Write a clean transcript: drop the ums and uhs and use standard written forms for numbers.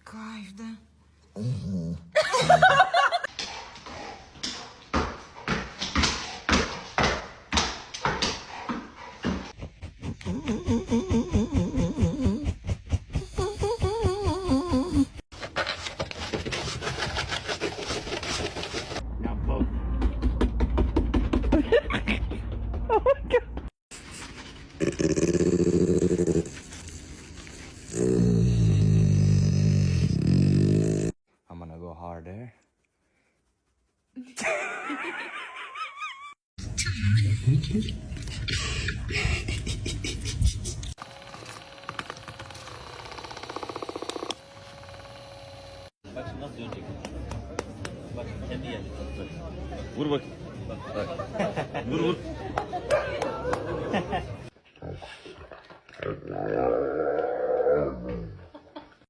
Kaydı. I'm gonna go harder. Bak şimdi nasıl dönecek? Bak kendi geldi. Vur bak. Vur vur.